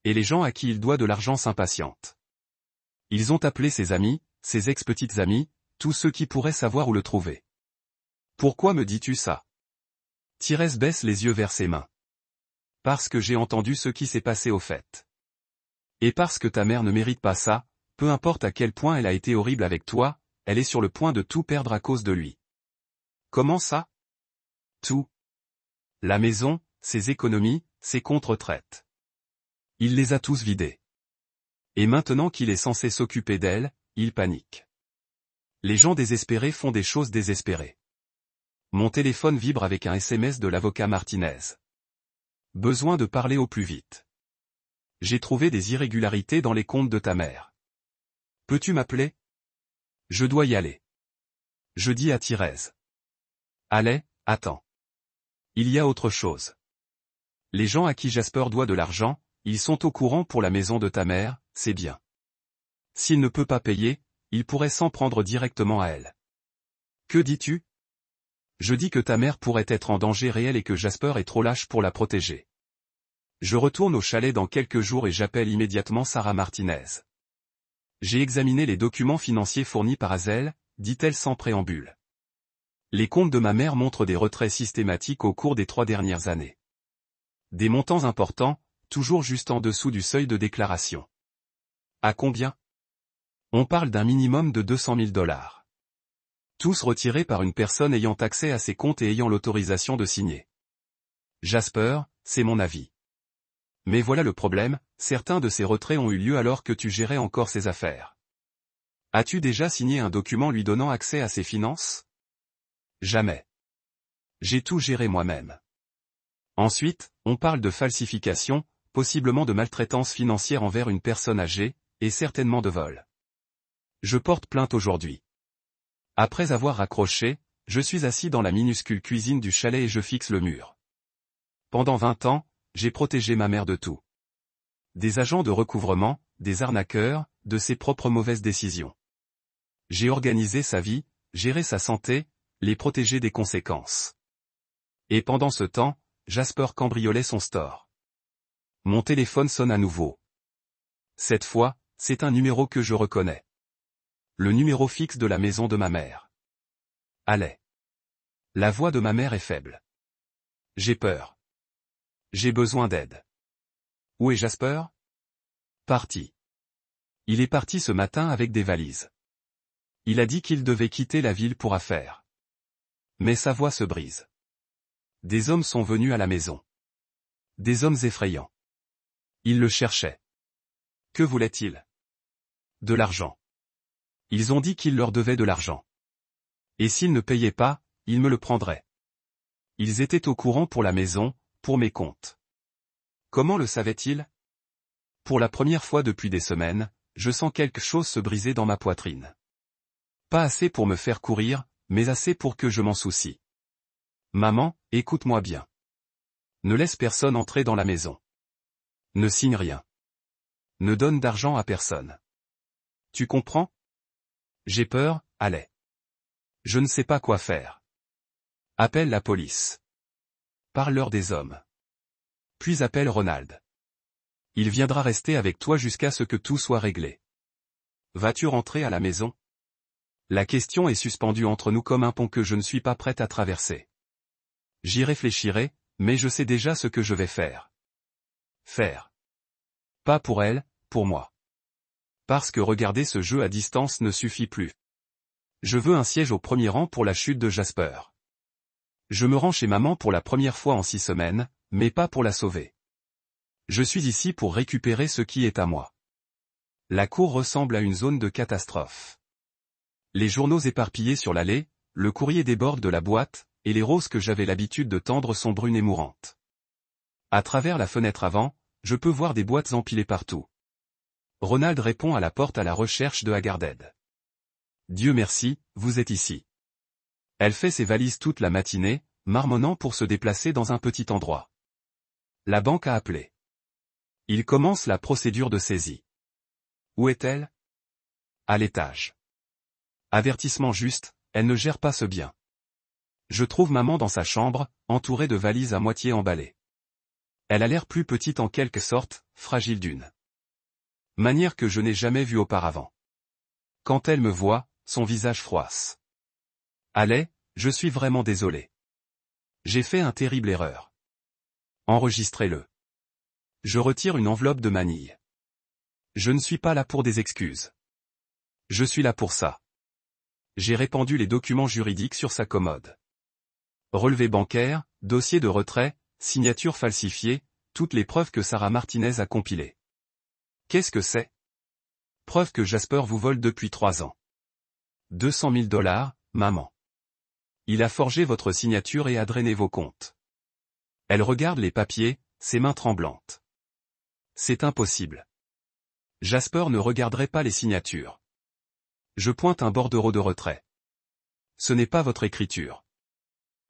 Speaker 1: Et les gens à qui il doit de l'argent s'impatientent. Ils ont appelé ses amis, ses ex-petites amies, tous ceux qui pourraient savoir où le trouver. Pourquoi me dis-tu ça? Thérèse baisse les yeux vers ses mains. Parce que j'ai entendu ce qui s'est passé au fait. Et parce que ta mère ne mérite pas ça, peu importe à quel point elle a été horrible avec toi, elle est sur le point de tout perdre à cause de lui. Comment ça? Tout. La maison, ses économies, ses comptes retraite. Il les a tous vidés. Et maintenant qu'il est censé s'occuper d'elle, il panique. Les gens désespérés font des choses désespérées. Mon téléphone vibre avec un SMS de l'avocat Martinez. Besoin de parler au plus vite. J'ai trouvé des irrégularités dans les comptes de ta mère. Peux-tu m'appeler? Je dois y aller. Je dis à Thérèse. Allez, attends. Il y a autre chose. Les gens à qui Jasper doit de l'argent, ils sont au courant pour la maison de ta mère, c'est bien. S'il ne peut pas payer, il pourrait s'en prendre directement à elle. Que dis-tu? Je dis que ta mère pourrait être en danger réel et que Jasper est trop lâche pour la protéger. Je retourne au chalet dans quelques jours et j'appelle immédiatement Sarah Martinez. J'ai examiné les documents financiers fournis par Hazel, dit-elle sans préambule. Les comptes de ma mère montrent des retraits systématiques au cours des 3 dernières années. Des montants importants, toujours juste en dessous du seuil de déclaration. À combien? On parle d'un minimum de 200 000 $. Tous retirés par une personne ayant accès à ces comptes et ayant l'autorisation de signer. Jasper, c'est mon avis. Mais voilà le problème, certains de ces retraits ont eu lieu alors que tu gérais encore ses affaires. As-tu déjà signé un document lui donnant accès à ses finances? Jamais. J'ai tout géré moi-même. Ensuite, on parle de falsification, possiblement de maltraitance financière envers une personne âgée, et certainement de vol. Je porte plainte aujourd'hui. Après avoir raccroché, je suis assis dans la minuscule cuisine du chalet et je fixe le mur. Pendant 20 ans, j'ai protégé ma mère de tout. Des agents de recouvrement, des arnaqueurs, de ses propres mauvaises décisions. J'ai organisé sa vie, géré sa santé, les protéger des conséquences. Et pendant ce temps, Jasper cambriolait son store. Mon téléphone sonne à nouveau. Cette fois, c'est un numéro que je reconnais. Le numéro fixe de la maison de ma mère. Allez. La voix de ma mère est faible. J'ai peur. J'ai besoin d'aide. Où est Jasper? Parti. Il est parti ce matin avec des valises. Il a dit qu'il devait quitter la ville pour affaires. Mais sa voix se brise. Des hommes sont venus à la maison. Des hommes effrayants. Ils le cherchaient. Que voulaient-ils? De l'argent. Ils ont dit qu'il leur devait de l'argent. Et s'ils ne payaient pas, ils me le prendraient. Ils étaient au courant pour la maison, pour mes comptes. Comment le savaient-ils? Pour la première fois depuis des semaines, je sens quelque chose se briser dans ma poitrine. Pas assez pour me faire courir, mais assez pour que je m'en soucie. Maman, écoute-moi bien. Ne laisse personne entrer dans la maison. Ne signe rien. Ne donne d'argent à personne. Tu comprends? J'ai peur, allez. Je ne sais pas quoi faire. Appelle la police. Parle-leur des hommes. Puis appelle Ronald. Il viendra rester avec toi jusqu'à ce que tout soit réglé. Vas-tu rentrer à la maison? La question est suspendue entre nous comme un pont que je ne suis pas prête à traverser. J'y réfléchirai, mais je sais déjà ce que je vais faire. Faire. Pas pour elle, pour moi. Parce que regarder ce jeu à distance ne suffit plus. Je veux un siège au premier rang pour la chute de Jasper. Je me rends chez maman pour la première fois en 6 semaines, mais pas pour la sauver. Je suis ici pour récupérer ce qui est à moi. La cour ressemble à une zone de catastrophe. Les journaux éparpillés sur l'allée, le courrier déborde de la boîte, et les roses que j'avais l'habitude de tendre sont brunes et mourantes. À travers la fenêtre avant, je peux voir des boîtes empilées partout. Ronald répond à la porte à la recherche de Hagarded. Dieu merci, vous êtes ici. Elle fait ses valises toute la matinée, marmonnant pour se déplacer dans un petit endroit. La banque a appelé. Il commence la procédure de saisie. Où est-elle? À l'étage. Avertissement juste, elle ne gère pas ce bien. Je trouve maman dans sa chambre, entourée de valises à moitié emballées. Elle a l'air plus petite en quelque sorte, fragile d'une manière que je n'ai jamais vue auparavant. Quand elle me voit, son visage froisse. Allez, je suis vraiment désolé. J'ai fait une terrible erreur. Enregistrez-le. Je retire une enveloppe de manille. Je ne suis pas là pour des excuses. Je suis là pour ça. J'ai répandu les documents juridiques sur sa commode. Relevé bancaire, dossier de retrait, signature falsifiée, toutes les preuves que Sarah Martinez a compilées. Qu'est-ce que c'est? Preuve que Jasper vous vole depuis 3 ans. 200 000 $, maman. Il a forgé votre signature et a drainé vos comptes. Elle regarde les papiers, ses mains tremblantes. C'est impossible. Jasper ne regarderait pas les signatures. Je pointe un bordereau de retrait. Ce n'est pas votre écriture.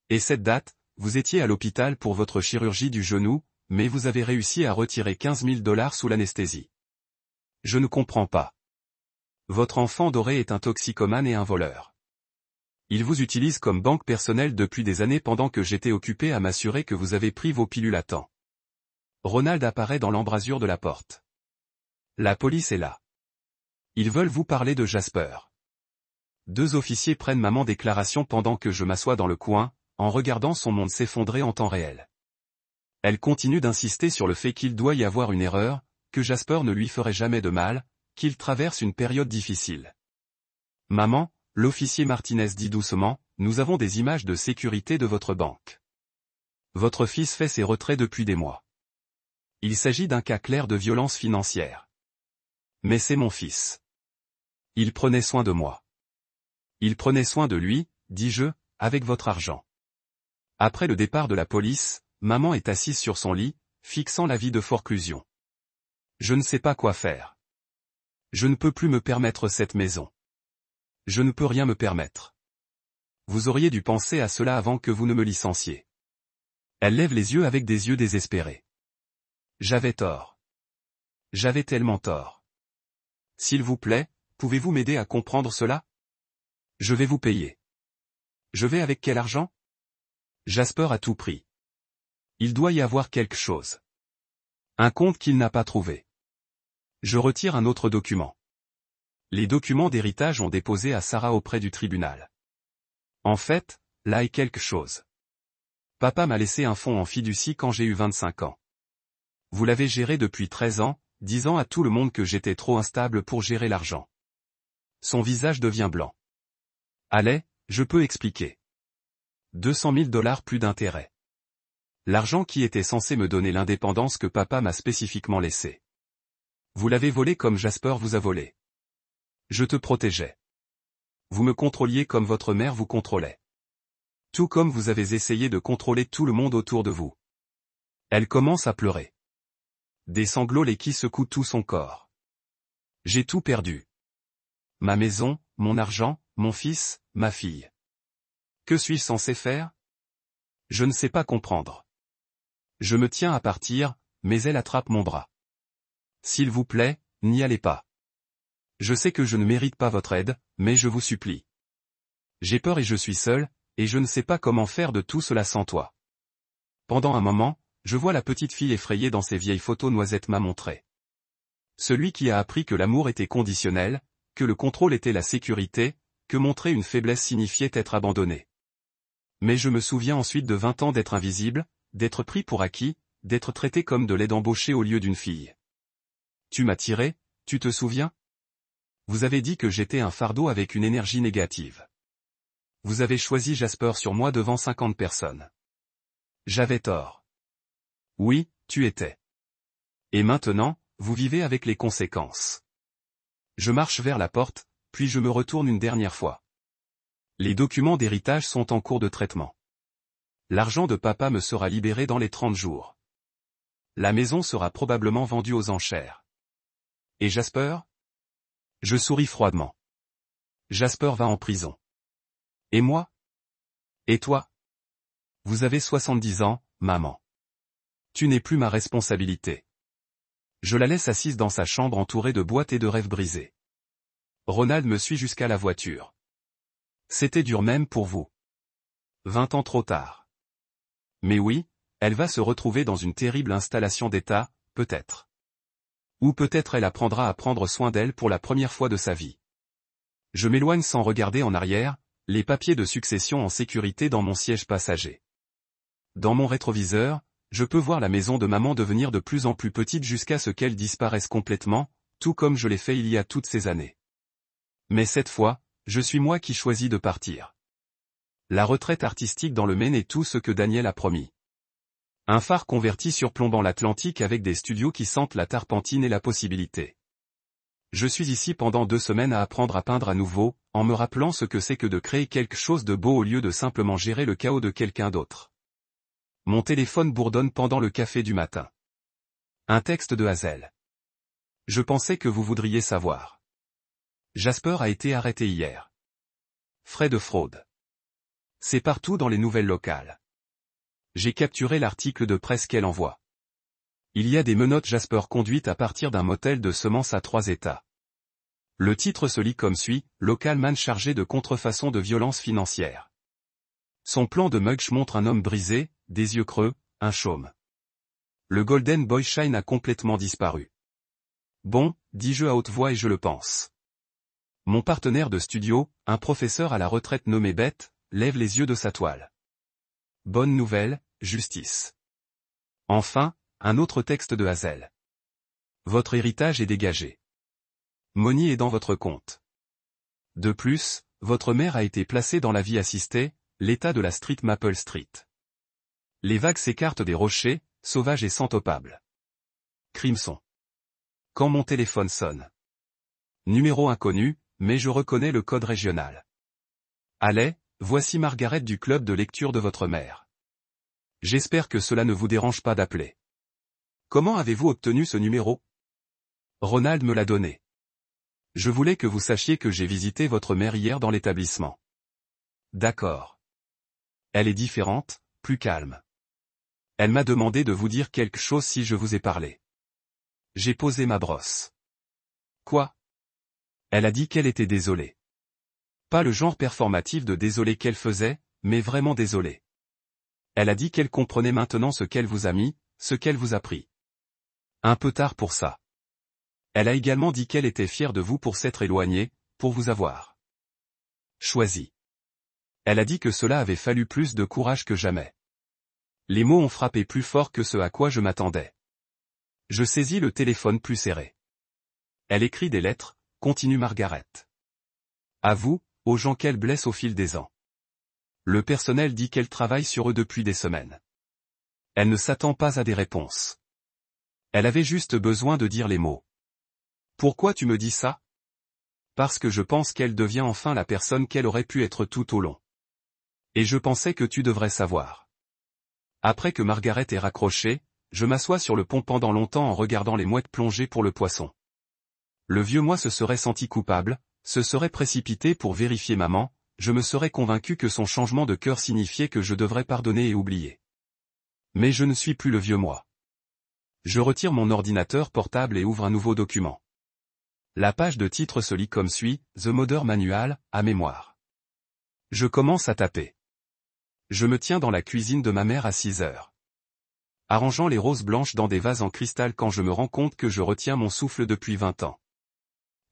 Speaker 1: Et cette date, vous étiez à l'hôpital pour votre chirurgie du genou, mais vous avez réussi à retirer 15 000 $ sous l'anesthésie. Je ne comprends pas. Votre enfant doré est un toxicomane et un voleur. Il vous utilise comme banque personnelle depuis des années pendant que j'étais occupé à m'assurer que vous avez pris vos pilules à temps. Ronald apparaît dans l'embrasure de la porte. La police est là. Ils veulent vous parler de Jasper. 2 officiers prennent maman déclaration pendant que je m'assois dans le coin, en regardant son monde s'effondrer en temps réel. Elle continue d'insister sur le fait qu'il doit y avoir une erreur, que Jasper ne lui ferait jamais de mal, qu'il traverse une période difficile. Maman, l'officier Martinez dit doucement, nous avons des images de sécurité de votre banque. Votre fils fait ses retraits depuis des mois. Il s'agit d'un cas clair de violence financière. Mais c'est mon fils. Il prenait soin de moi. Il prenait soin de lui, dis-je, avec votre argent. Après le départ de la police, maman est assise sur son lit, fixant la vie de forclusion. Je ne sais pas quoi faire. Je ne peux plus me permettre cette maison. Je ne peux rien me permettre. Vous auriez dû penser à cela avant que vous ne me licenciez. Elle lève les yeux avec des yeux désespérés. J'avais tort. J'avais tellement tort. S'il vous plaît, pouvez-vous m'aider à comprendre cela? Je vais vous payer. Je vais avec quel argent? Jasper à tout prix. Il doit y avoir quelque chose. Un compte qu'il n'a pas trouvé. Je retire un autre document. Les documents d'héritage ont déposé à Sarah auprès du tribunal. En fait, là est quelque chose. Papa m'a laissé un fonds en fiducie quand j'ai eu 25 ans. Vous l'avez géré depuis 13 ans, disant à tout le monde que j'étais trop instable pour gérer l'argent. Son visage devient blanc. Allez, je peux expliquer. 200 000 $ plus d'intérêt. L'argent qui était censé me donner l'indépendance que papa m'a spécifiquement laissé. Vous l'avez volé comme Jasper vous a volé. Je te protégeais. Vous me contrôliez comme votre mère vous contrôlait. Tout comme vous avez essayé de contrôler tout le monde autour de vous. Elle commence à pleurer. Des sanglots qui secouent tout son corps. J'ai tout perdu. Ma maison, mon argent, mon fils, ma fille. Que suis-je censé faire? Je ne sais pas comprendre. Je me tiens à partir, mais elle attrape mon bras. S'il vous plaît, n'y allez pas. Je sais que je ne mérite pas votre aide, mais je vous supplie. J'ai peur et je suis seul, et je ne sais pas comment faire de tout cela sans toi. Pendant un moment, je vois la petite fille effrayée dans ces vieilles photos Noisette m'a montrées. Celui qui a appris que l'amour était conditionnel, que le contrôle était la sécurité, que montrer une faiblesse signifiait être abandonné. Mais je me souviens ensuite de 20 ans d'être invisible, d'être pris pour acquis, d'être traité comme de l'aide embauchée au lieu d'une fille. Tu m'as tiré, tu te souviens? Vous avez dit que j'étais un fardeau avec une énergie négative. Vous avez choisi Jasper sur moi devant 50 personnes. J'avais tort. Oui, tu étais. Et maintenant, vous vivez avec les conséquences. Je marche vers la porte, puis je me retourne une dernière fois. Les documents d'héritage sont en cours de traitement. L'argent de papa me sera libéré dans les 30 jours. La maison sera probablement vendue aux enchères. Et Jasper? Je souris froidement. Jasper va en prison. Et moi? Et toi? Vous avez 70 ans, maman. Tu n'es plus ma responsabilité. Je la laisse assise dans sa chambre entourée de boîtes et de rêves brisés. Ronald me suit jusqu'à la voiture. C'était dur même pour vous. 20 ans trop tard. Mais oui, elle va se retrouver dans une terrible installation d'État, peut-être. Ou peut-être elle apprendra à prendre soin d'elle pour la première fois de sa vie. Je m'éloigne sans regarder en arrière, les papiers de succession en sécurité dans mon siège passager. Dans mon rétroviseur, je peux voir la maison de maman devenir de plus en plus petite jusqu'à ce qu'elle disparaisse complètement, tout comme je l'ai fait il y a toutes ces années. Mais cette fois, je suis moi qui choisis de partir. La retraite artistique dans le Maine est tout ce que Daniel a promis. Un phare converti surplombant l'Atlantique avec des studios qui sentent la tarpentine et la possibilité. Je suis ici pendant 2 semaines à apprendre à peindre à nouveau, en me rappelant ce que c'est que de créer quelque chose de beau au lieu de simplement gérer le chaos de quelqu'un d'autre. Mon téléphone bourdonne pendant le café du matin. Un texte de Hazel. Je pensais que vous voudriez savoir. Jasper a été arrêté hier. Frais de fraude. C'est partout dans les nouvelles locales. J'ai capturé l'article de presse qu'elle envoie. Il y a des menottes Jasper conduites à partir d'un motel de semences à 3 états. Le titre se lit comme suit, Local man chargé de contrefaçon de violence financière. Son plan de mugsh montre un homme brisé, des yeux creux, un chaume. Le Golden Boy Shine a complètement disparu. Bon, dis-je à haute voix et je le pense. Mon partenaire de studio, un professeur à la retraite nommé Beth, lève les yeux de sa toile. Bonne nouvelle, justice. Enfin, un autre texte de Hazel. Votre héritage est dégagé. Money est dans votre compte. De plus, votre mère a été placée dans la vie assistée, l'état de la Street Maple Street. Les vagues s'écartent des rochers, sauvages et centopables. Crimson. Quand mon téléphone sonne. Numéro inconnu, mais je reconnais le code régional. Allez, voici Margaret du club de lecture de votre mère. J'espère que cela ne vous dérange pas d'appeler. Comment avez-vous obtenu ce numéro? Ronald me l'a donné. Je voulais que vous sachiez que j'ai visité votre mère hier dans l'établissement. D'accord. Elle est différente, plus calme. Elle m'a demandé de vous dire quelque chose si je vous ai parlé. J'ai posé ma brosse. Quoi? Elle a dit qu'elle était désolée. Pas le genre performatif de désolé qu'elle faisait, mais vraiment désolée. Elle a dit qu'elle comprenait maintenant ce qu'elle vous a mis, ce qu'elle vous a pris. Un peu tard pour ça. Elle a également dit qu'elle était fière de vous pour s'être éloignée, pour vous avoir choisi. Elle a dit que cela avait fallu plus de courage que jamais. Les mots ont frappé plus fort que ce à quoi je m'attendais. Je saisis le téléphone plus serré. Elle écrit des lettres, continue Margaret. À vous, aux gens qu'elle blesse au fil des ans. Le personnel dit qu'elle travaille sur eux depuis des semaines. Elle ne s'attend pas à des réponses. Elle avait juste besoin de dire les mots. Pourquoi tu me dis ça? Parce que je pense qu'elle devient enfin la personne qu'elle aurait pu être tout au long. Et je pensais que tu devrais savoir. Après que Margaret ait raccroché, je m'assois sur le pont pendant longtemps en regardant les mouettes plonger pour le poisson. Le vieux moi se serait senti coupable, se serait précipité pour vérifier maman, je me serais convaincu que son changement de cœur signifiait que je devrais pardonner et oublier. Mais je ne suis plus le vieux moi. Je retire mon ordinateur portable et ouvre un nouveau document. La page de titre se lit comme suit, The Mother Manual, à mémoire. Je commence à taper. Je me tiens dans la cuisine de ma mère à 6 heures. Arrangeant les roses blanches dans des vases en cristal quand je me rends compte que je retiens mon souffle depuis 20 ans.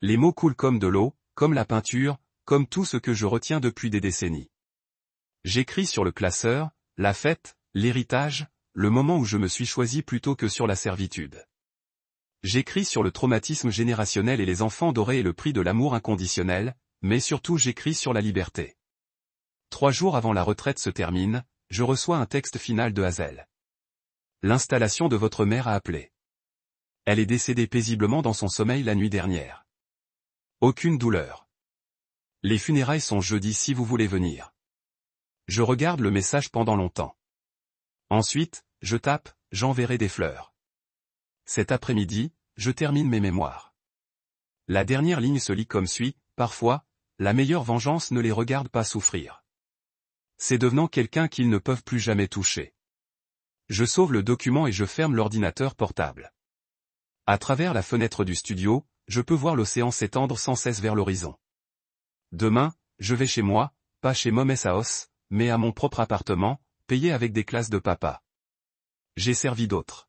Speaker 1: Les mots coulent comme de l'eau, comme la peinture, comme tout ce que je retiens depuis des décennies. J'écris sur le classeur, la fête, l'héritage, le moment où je me suis choisi plutôt que sur la servitude. J'écris sur le traumatisme générationnel et les enfants dorés et le prix de l'amour inconditionnel, mais surtout j'écris sur la liberté. 3 jours avant la retraite se termine, je reçois un texte final de Hazel. L'installation de votre mère a appelé. Elle est décédée paisiblement dans son sommeil la nuit dernière. Aucune douleur. Les funérailles sont jeudi si vous voulez venir. Je regarde le message pendant longtemps. Ensuite, je tape, j'enverrai des fleurs. Cet après-midi, je termine mes mémoires. La dernière ligne se lit comme suit, parfois, la meilleure vengeance ne les regarde pas souffrir. C'est devenant quelqu'un qu'ils ne peuvent plus jamais toucher. Je sauve le document et je ferme l'ordinateur portable. À travers la fenêtre du studio, je peux voir l'océan s'étendre sans cesse vers l'horizon. Demain, je vais chez moi, pas chez Mom's House, mais à mon propre appartement, payé avec des classes de papa. J'ai servi d'autres.